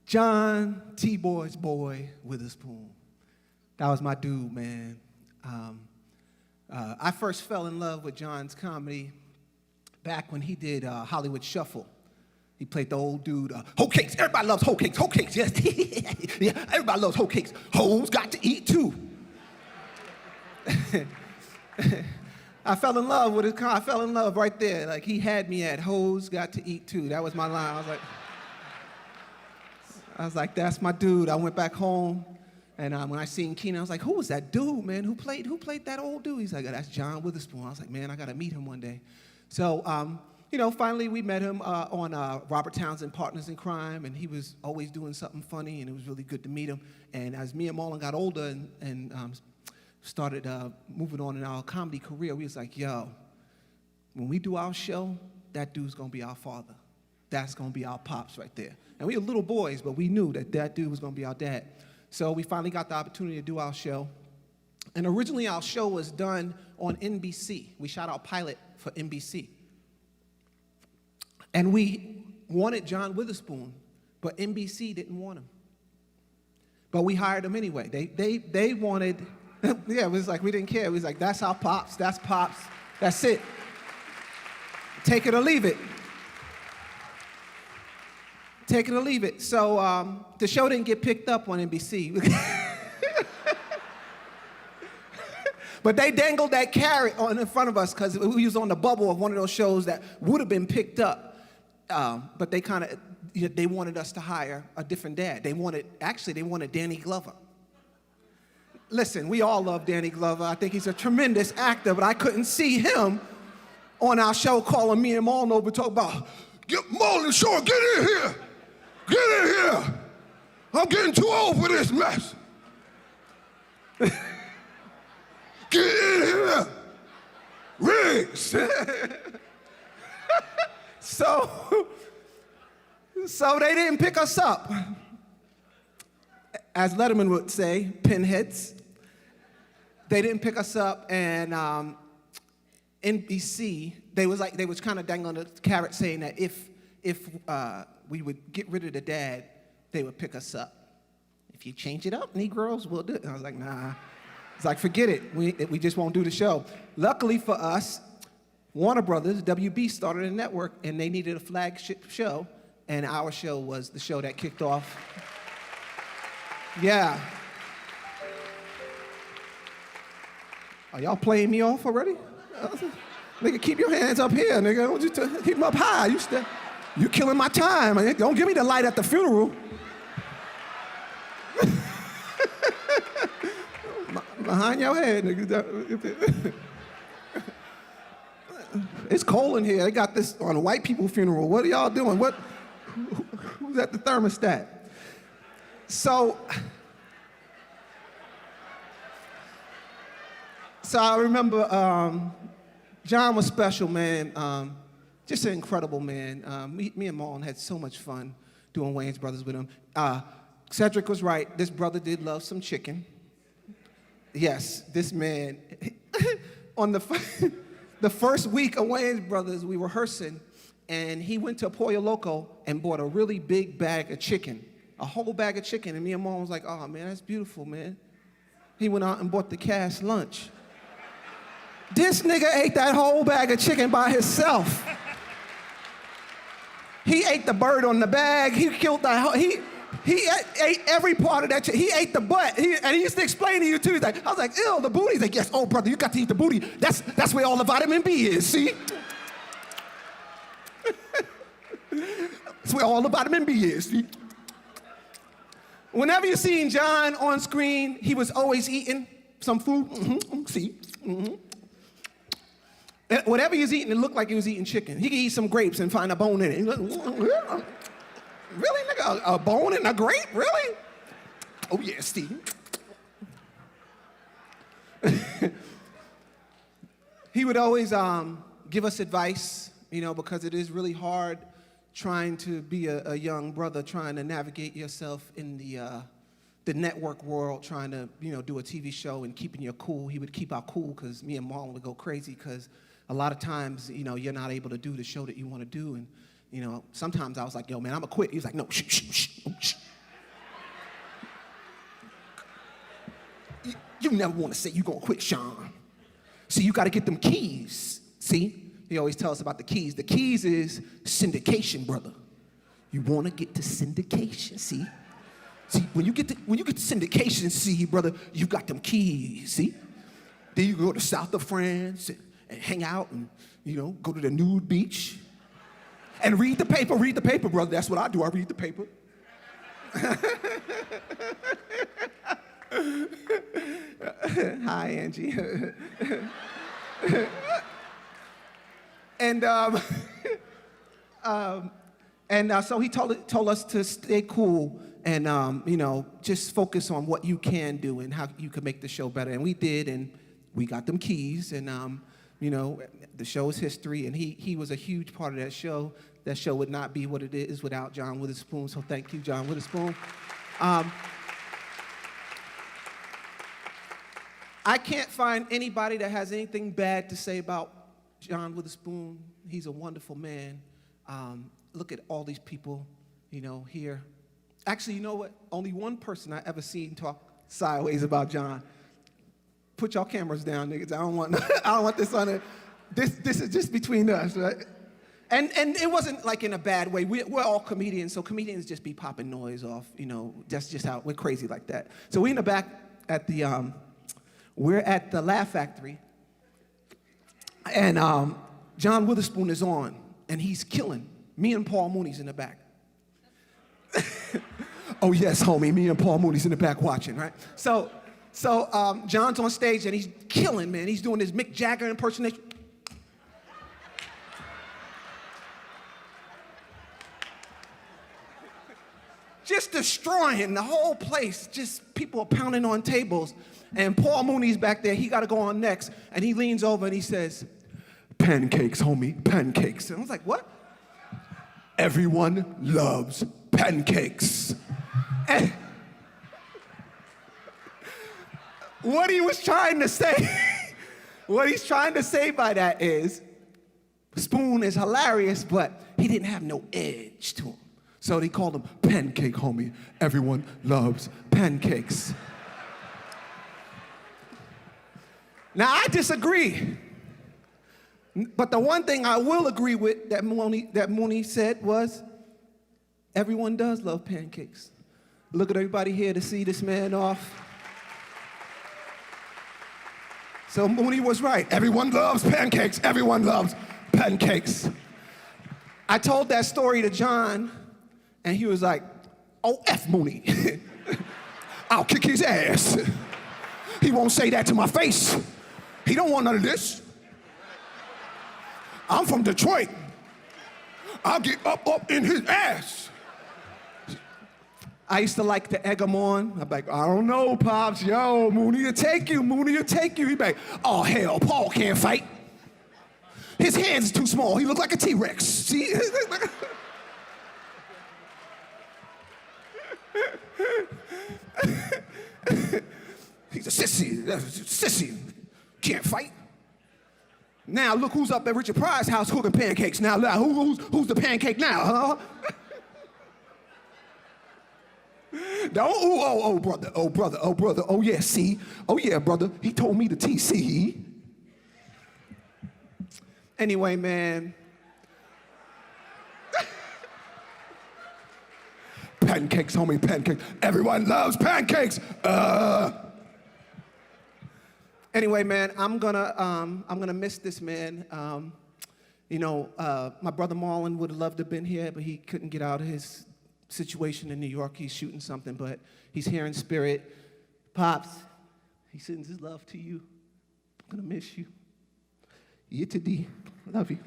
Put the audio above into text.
John T-Boy's boy, Witherspoon. That was my dude, man. I first fell in love with John's comedy back when he did Hollywood Shuffle. He played the old dude, hoe cakes. Everybody loves hoe cakes, yes. Yeah, everybody loves hoe cakes. Hoes got to eat too. I fell in love with his I fell in love right there. Like, he had me at hoes got to eat too. That was my line. I was like, that's my dude. I went back home, and when I seen Keenan, I was like, who was that dude, man? Who played that old dude? He's like, that's John Witherspoon. I was like, man, I got to meet him one day. So, finally we met him on Robert Townsend Partners in Crime, and he was always doing something funny, and it was really good to meet him. And as me and Marlon got older and started moving on in our comedy career, we was like, yo, when we do our show, that dude's going to be our father. That's going to be our pops right there. And we were little boys, but we knew that dude was going to be our dad. So we finally got the opportunity to do our show. And originally our show was done on NBC. We shot our pilot for NBC. And we wanted John Witherspoon, but NBC didn't want him. But we hired him anyway. They wanted, yeah, it was like we didn't care. It was like, that's our pops, that's it. Take it or leave it. Take it or leave it. So the show didn't get picked up on NBC. But they dangled that carrot in front of us because we was on the bubble of one of those shows that would have been picked up. But they wanted us to hire a different dad. They wanted Danny Glover. Listen, we all love Danny Glover. I think he's a tremendous actor, but I couldn't see him on our show calling me and Marlon over talking about, get Marlon Shawn, get in here. Get in here. I'm getting too old for this mess. Get in here. Riggs. So they didn't pick us up. As Letterman would say, pinheads. They didn't pick us up, and NBC, they was kind of dangling the carrot saying that if we would get rid of the dad, they would pick us up. If you change it up, Negroes, we'll do it. And I was like, nah. It's like, forget it. We just won't do the show. Luckily for us, Warner Brothers, WB, started a network, and they needed a flagship show, and our show was the show that kicked off. Yeah. Are y'all playing me off already? Nigga, keep your hands up here, nigga. Don't you keep them up high. You killing my time. Don't give me the light at the funeral. Behind your head, nigga. It's cold in here. They got this on a white people funeral. What are y'all doing? Who's at the thermostat? So I remember John was special, man. Just an incredible man. Me and Marlon had so much fun doing Wayans Brothers with him. Cedric was right. This brother did love some chicken. Yes, this man. On the first week of Wayans Brothers, we were rehearsing, and he went to Pollo Loco and bought a really big bag of chicken, a whole bag of chicken. And me and Mom was like, oh, man, that's beautiful, man. He went out and bought the cash lunch. This nigga ate that whole bag of chicken by himself. He ate the bird on the bag. He killed the whole, he ate every part of that chicken. He ate the butt. And he used to explain to you, too. He's like, I was like, ew, the booty. He's like, yes, oh, brother, you got to eat the booty. That's where all the vitamin B is, see? That's where all the vitamin B is, see? Whenever you seen John on screen, he was always eating some food. See? And whatever he was eating, it looked like he was eating chicken. He could eat some grapes and find a bone in it. Really, nigga? A bone in a grape? Really? Oh, yeah, Steve. He would always give us advice, because it is really hard trying to be a young brother, trying to navigate yourself in the network world, trying to, do a TV show and keeping your cool. He would keep our cool because me and Marlon would go crazy because a lot of times, you're not able to do the show that you want to do. And, sometimes I was like, yo, man, I'm going to quit. He was like, no, shh. You never want to say you're going to quit, Shawn. See, you got to get them keys. See? He always tells us about the keys. The keys is syndication, brother. You want to get to syndication, see? See, when you get to syndication, see, brother, you got them keys, see? Then you go to south of France and hang out and, go to the nude beach and read the paper, brother. That's what I do. I read the paper. Hi, Angie. And so he told us to stay cool and, just focus on what you can do and how you can make the show better. And we did, and we got them keys, and, the show is history, and he was a huge part of that show. That show would not be what it is without John Witherspoon, so thank you, John Witherspoon. I can't find anybody that has anything bad to say about John Witherspoon. He's a wonderful man. Look at all these people, here. Actually, you know what? Only one person I ever seen talk sideways about John. Put your cameras down, niggas. I don't want this on it. This is just between us, right? And it wasn't like in a bad way. We're all comedians, so comedians just be popping noise off. That's just how we're crazy like that. So we in the back at the we're at the Laugh Factory, and John Witherspoon is on, and he's killing. Me and Paul Mooney's in the back. Oh yes, homie. Me and Paul Mooney's in the back watching, right? So John's on stage and he's killing, man. He's doing his Mick Jagger impersonation. Just destroying the whole place. Just people are pounding on tables. And Paul Mooney's back there. He got to go on next. And he leans over and he says, "Pancakes, homie, pancakes." And I was like, what? Everyone loves pancakes. And what he was trying to say, what he's trying to say by that is, Spoon is hilarious, but he didn't have no edge to him. So they called him Pancake, homie. Everyone loves pancakes. Now, I disagree. But the one thing I will agree with that Mooney said was, everyone does love pancakes. Look at everybody here to see this man off. So Mooney was right. Everyone loves pancakes. Everyone loves pancakes. I told that story to John, and he was like, "Oh, F Mooney. I'll kick his ass. He won't say that to my face. He don't want none of this. I'm from Detroit. I'll get up in his ass." I used to like to egg him on. I'm like, "I don't know, Pops. Yo, Mooney will take you. Mooney will take you." He'd be like, "Oh, hell, Paul can't fight. His hands are too small. He look like a T-Rex. See?" He's a sissy. Can't fight. Now look who's up at Richard Pryor's house cooking pancakes. Now who's the pancake now, huh? Oh, brother, oh yeah, see? Oh yeah, brother, he told me the TC. Anyway, man. Pancakes, homie, pancakes. Everyone loves pancakes. Anyway, man, I'm gonna miss this man. My brother Marlon would have loved to have been here, but he couldn't get out of his situation in New York. He's shooting something, but he's here in spirit. Pops, he sends his love to you. I'm gonna miss you. Yitty, love you.